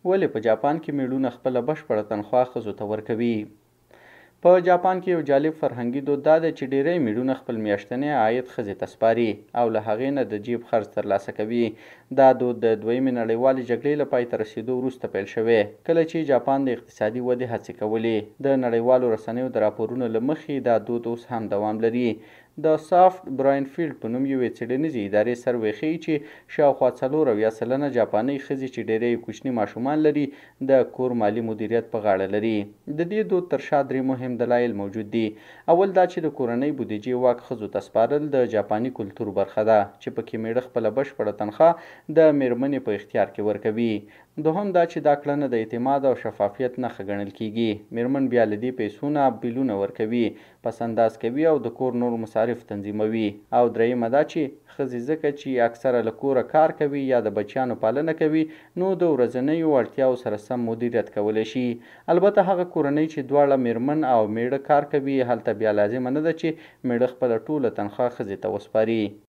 ولې په جاپان کې میړونه خپله بشپړه تنخوا ښځو ته ورکوي؟ په جاپان کې یو جالب فرهنګي دود دا دی چې ډیری میړونه خپل میاشتنی عاید ښځې ته سپاري او له هغې نه د جیب خرڅ ترلاسه کوي. دا دود د دویمې نړیوالې جګړې له پای ته رسېدو وروسته پیل شوی، کله چې جاپان د اقتصادي ودې هڅې کولې. د نړیوالو رسنیو د راپورونو له مخې دا دود اوس هم دوام لري. د سافت براینفیلډ په نوم یوې څېړنیزې ادارې سروې ښیي چې شاوخوا 84 سلنه جاپانۍ ښځې چې ډیری کوچني ماشومان لري د کور مالي مدیریت په غاړه لري. د دې دود تر شا درې مهم دلایل موجود دي. اول دا چې د کورنۍ بودیجې واک ښځو ته سپارل د جاپاني کلتور برخه ده چې پکې میړه خپله بشپړه تنخواه د میرمنې په اختیار کې ورکوي. دوهم دا چې دا کړنه د اعتماد او شفافیت نښه ګڼل کیږي. میرمن بیا له دې پیسو نه بیلونه ورکوي، پس انداز کوي او د کور نور مصارف تنظیموي. او درېیمه دا چې ښځې ځکه چې اکثره له کوره کار کوي یا د بچیانو پالنه کوي نو د ورځنیو اړتیاو سره سم مدیریت کولی شي. البته هغه کورنۍ چې دواړه میرمن او میړه کار کوي هلته بیا لازمه نه ده چې میړه خپله ټوله تنخواه ښځې ته وسپاري.